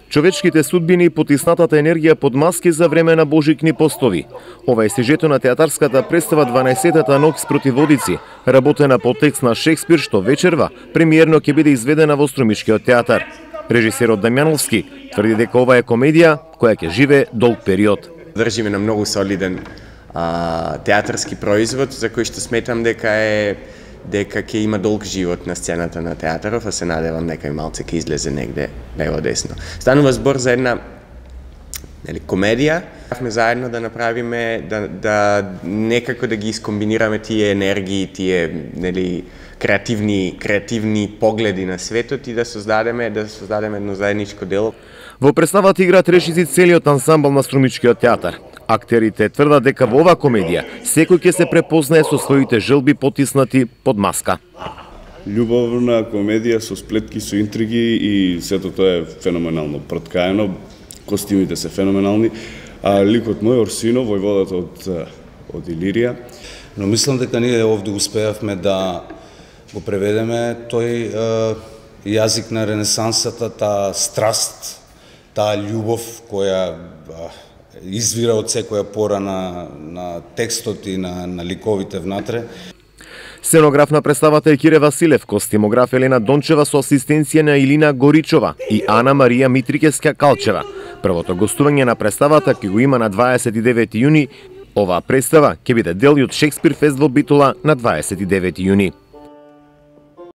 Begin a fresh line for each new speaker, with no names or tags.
Човечките судбини и потиснатата енергија под маски за време на божикни постови. Ова е сюжетот на театарската представа 12-та ноќ спротив водици, работена по текст на Шекспир, што вечерва премиерно ќе биде изведена во Струмичкиот театар. Режисерот Дамјановски тврди дека ова е комедија која ќе живее долг период.
Држиме на многу солиден театарски производ за кој што сметам дека ќе има долг живот на сцената на театаров, а се надевам дека и малце ќе излезе негде лево десно. Станува збор за една комедија. Сме заедно да направиме, да некако да ги искомбинираме тие енергии, тие креативни погледи на светот и да создадеме едно заедничко дело.
Во представата играат речници целиот ансамбл на Струмичкиот театар. Актерите тврдат дека во оваа комедија секој ќе се препознае со своите желби потиснати под маска.
Љубовна комедија со сплетки, со интриги и сето тоа е феноменално проткаено. Костимите се феноменални, а ликот мој Орсино, војводата од Илирија.
Но мислам дека ние овде успеавме да го преведеме тој јазик на ренесансата, таа страст, таа љубов која извира од секоја пора на текстот и на ликовите внатре.
Сценограф на представата е Кире Василев, костимограф Елена Дончева со асистенција на Илина Горичова и Ана Марија Митрикевска-Калчева. Првото гостување на представата ќе го има на 29 јуни. Оваа представа ќе биде дел и од Шекспир фест во Битола на 29 јуни.